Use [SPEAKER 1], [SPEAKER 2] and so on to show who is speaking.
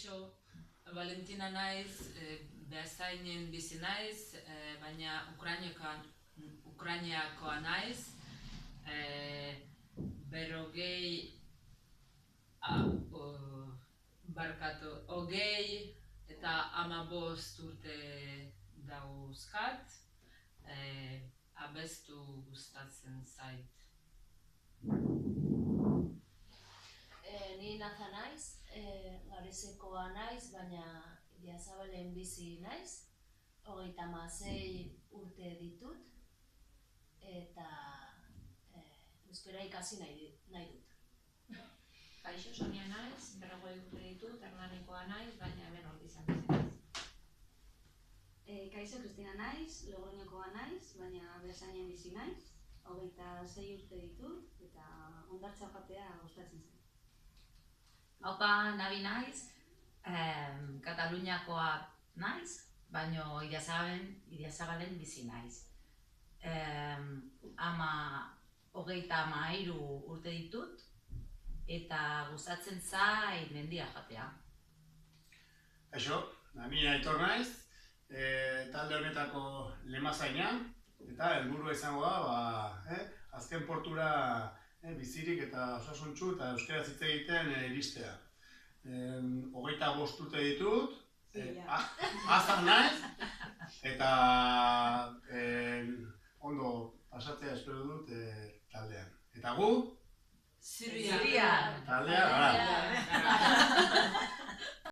[SPEAKER 1] Kaixo, Valentina naiz, Beasainen bizi naiz, baina Ukrainiakoa naiz. Hogei eta 15 urte dauzkat, abestu gustatzen zait.
[SPEAKER 2] Ni Naza naiz, Garesekoa naiz, baina Idiazabalen bizi naiz. 36 urte ditut, eta euskara ikasi nahi dut.
[SPEAKER 3] Kaixo, Sonia naiz, 40 urte ditut, Hernanikoa naiz, baina hemen Ordizan bizi naiz.
[SPEAKER 4] Kaixo, Kristina naiz, Logroñokoa naiz, baina Beasainen bizi naiz. 26 urte ditut, eta hondartza jatea gustatzen zen.
[SPEAKER 5] Haupa, Nabi naiz, Kataluniakoa naiz, baina Idiazabalen bizi naiz. 33 urte ditut, eta gustatzen zait mendia jatea.
[SPEAKER 6] Kaixo, Nabi Aitor naiz, talde honetako lemazaina, eta helburua izango da, azken portura bizirik eta osasuntsu eta euskaraz hitz egiten iristea. 25 urte ditut, azan naiz, eta ondo pasatzea espero dut taldean. Eta gu?
[SPEAKER 1] Sirian.
[SPEAKER 6] Taldea gara.